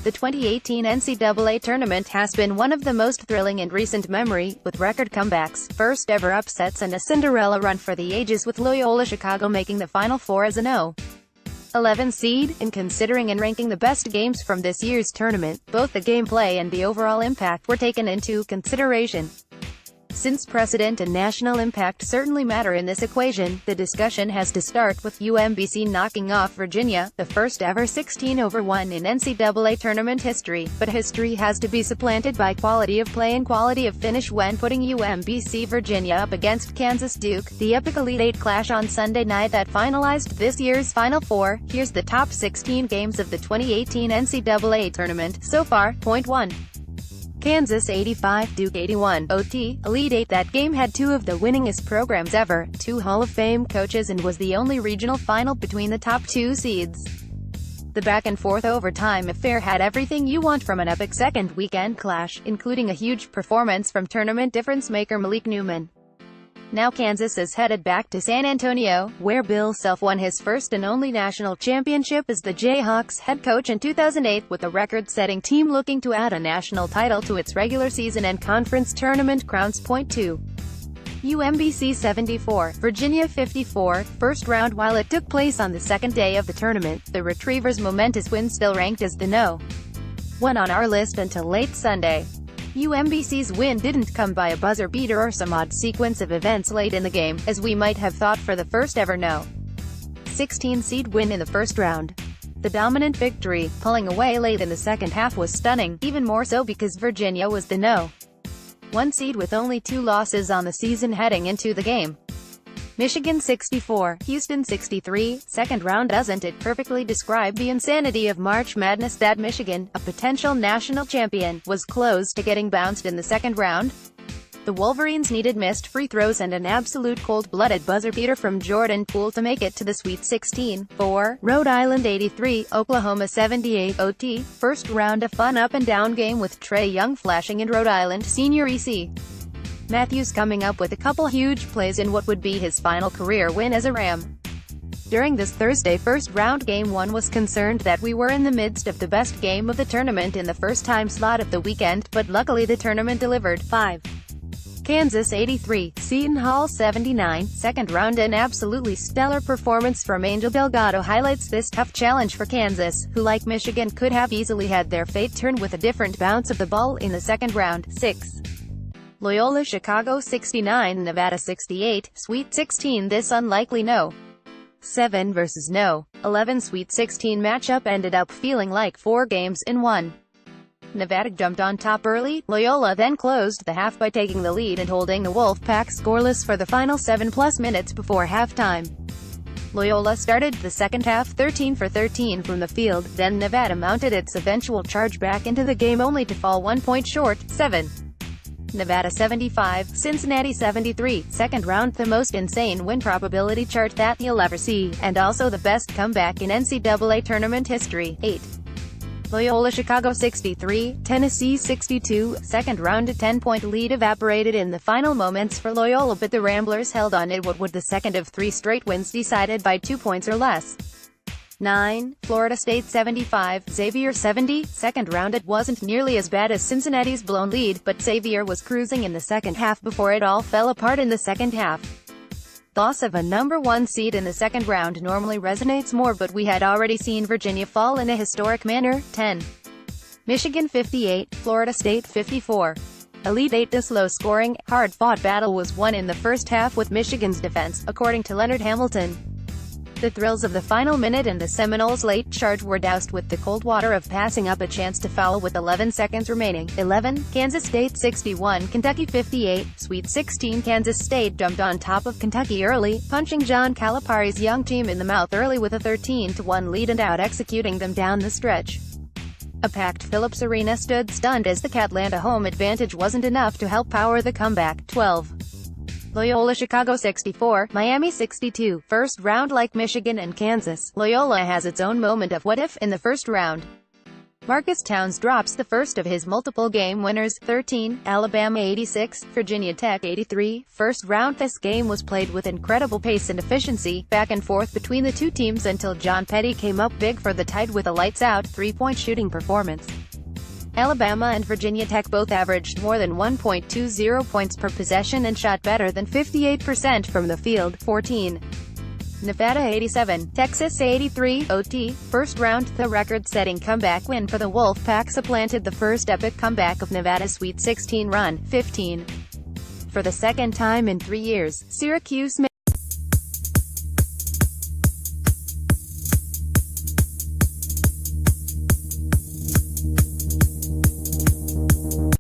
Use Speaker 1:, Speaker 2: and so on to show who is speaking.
Speaker 1: The 2018 NCAA Tournament has been one of the most thrilling in recent memory, with record comebacks, first-ever upsets and a Cinderella run for the ages, with Loyola-Chicago making the Final Four as a No. 11 seed. In considering and ranking the best games from this year's tournament, both the gameplay and the overall impact were taken into consideration. Since precedent and national impact certainly matter in this equation, the discussion has to start with UMBC knocking off Virginia, the first ever 16-1 in NCAA tournament history, but history has to be supplanted by quality of play and quality of finish when putting UMBC Virginia up against Kansas Duke, the epic Elite Eight clash on Sunday night that finalized this year's Final Four. Here's the top 16 games of the 2018 NCAA Tournament so far. Point 1. Kansas 85, Duke 81, OT, Elite Eight. That game had two of the winningest programs ever, two Hall of Fame coaches, and was the only regional final between the top two seeds. The back-and-forth overtime affair had everything you want from an epic second weekend clash, including a huge performance from tournament difference-maker Malik Newman. Now Kansas is headed back to San Antonio, where Bill Self won his first and only national championship as the Jayhawks head coach in 2008, with the record-setting team looking to add a national title to its regular season and conference tournament crowns. Point 2. UMBC 74, Virginia 54, first round. While it took place on the second day of the tournament, the Retrievers' momentous win still ranked as the No. 1 on our list until late Sunday. UMBC's win didn't come by a buzzer beater or some odd sequence of events late in the game, as we might have thought for the first ever No. 16 seed win in the first round. The dominant victory, pulling away late in the second half, was stunning, even more so because Virginia was the No. 1 seed with only 2 losses on the season heading into the game. Michigan 64, Houston 63, second round. Doesn't it perfectly describe the insanity of March Madness that Michigan, a potential national champion, was close to getting bounced in the second round? The Wolverines needed missed free throws and an absolute cold-blooded buzzer beater from Jordan Poole to make it to the Sweet 16. 4. Rhode Island 83, Oklahoma 78, OT, first round. A fun up-and-down game with Trae Young flashing and Rhode Island senior E.C. Matthews coming up with a couple huge plays in what would be his final career win as a Ram. During this Thursday first-round game, one was concerned that we were in the midst of the best game of the tournament in the first-time slot of the weekend, but luckily the tournament delivered. 5. Kansas 83, Seton Hall 79, second round. An absolutely stellar performance from Angel Delgado highlights this tough challenge for Kansas, who like Michigan could have easily had their fate turned with a different bounce of the ball in the second round. 6. Loyola-Chicago 69, Nevada 68, Sweet 16. This unlikely No. 7 versus No. 11 Sweet 16 matchup ended up feeling like 4 games in 1. Nevada jumped on top early. Loyola then closed the half by taking the lead and holding the Wolfpack scoreless for the final 7+ minutes before halftime. Loyola started the second half 13 for 13 from the field, then Nevada mounted its eventual charge back into the game only to fall 1 point short. 7. Nevada 75, Cincinnati 73, second round. The most insane win probability chart that you'll ever see, and also the best comeback in NCAA tournament history. 8. Loyola-Chicago 63, Tennessee 62, second round. A 10-point lead evaporated in the final moments for Loyola, but the Ramblers held on in what would the second of 3 straight wins decided by 2 points or less. 9. Florida State 75, Xavier 70, second round. It wasn't nearly as bad as Cincinnati's blown lead, but Xavier was cruising in the second half before it all fell apart in the second half. Loss of a number 1 seed in the second round normally resonates more, but we had already seen Virginia fall in a historic manner. 10. Michigan 58, Florida State 54. Elite Eight. This low-scoring, hard-fought battle was won in the first half with Michigan's defense, according to Leonard Hamilton. The thrills of the final minute and the Seminoles' late charge were doused with the cold water of passing up a chance to foul with 11 seconds remaining. 11. Kansas State 61, Kentucky 58, Sweet 16. Kansas State jumped on top of Kentucky early, punching John Calipari's young team in the mouth early with a 13-1 lead and out-executing them down the stretch. A packed Phillips Arena stood stunned as the Catlanta home advantage wasn't enough to help power the comeback. 12. Loyola-Chicago 64, Miami 62, first round. Like Michigan and Kansas, Loyola has its own moment of what if in the first round. Marcus Towns drops the first of his multiple game winners, 13, Alabama 86, Virginia Tech 83, first round. This game was played with incredible pace and efficiency, back and forth between the two teams until John Petty came up big for the Tide with a lights-out, three-point shooting performance. Alabama and Virginia Tech both averaged more than 1.20 points per possession and shot better than 58% from the field, 14. Nevada 87, Texas 83, OT, first round. The record-setting comeback win for the Wolfpack supplanted the first epic comeback of Nevada's Sweet 16 run, 15. For the second time in 3 years, Syracuse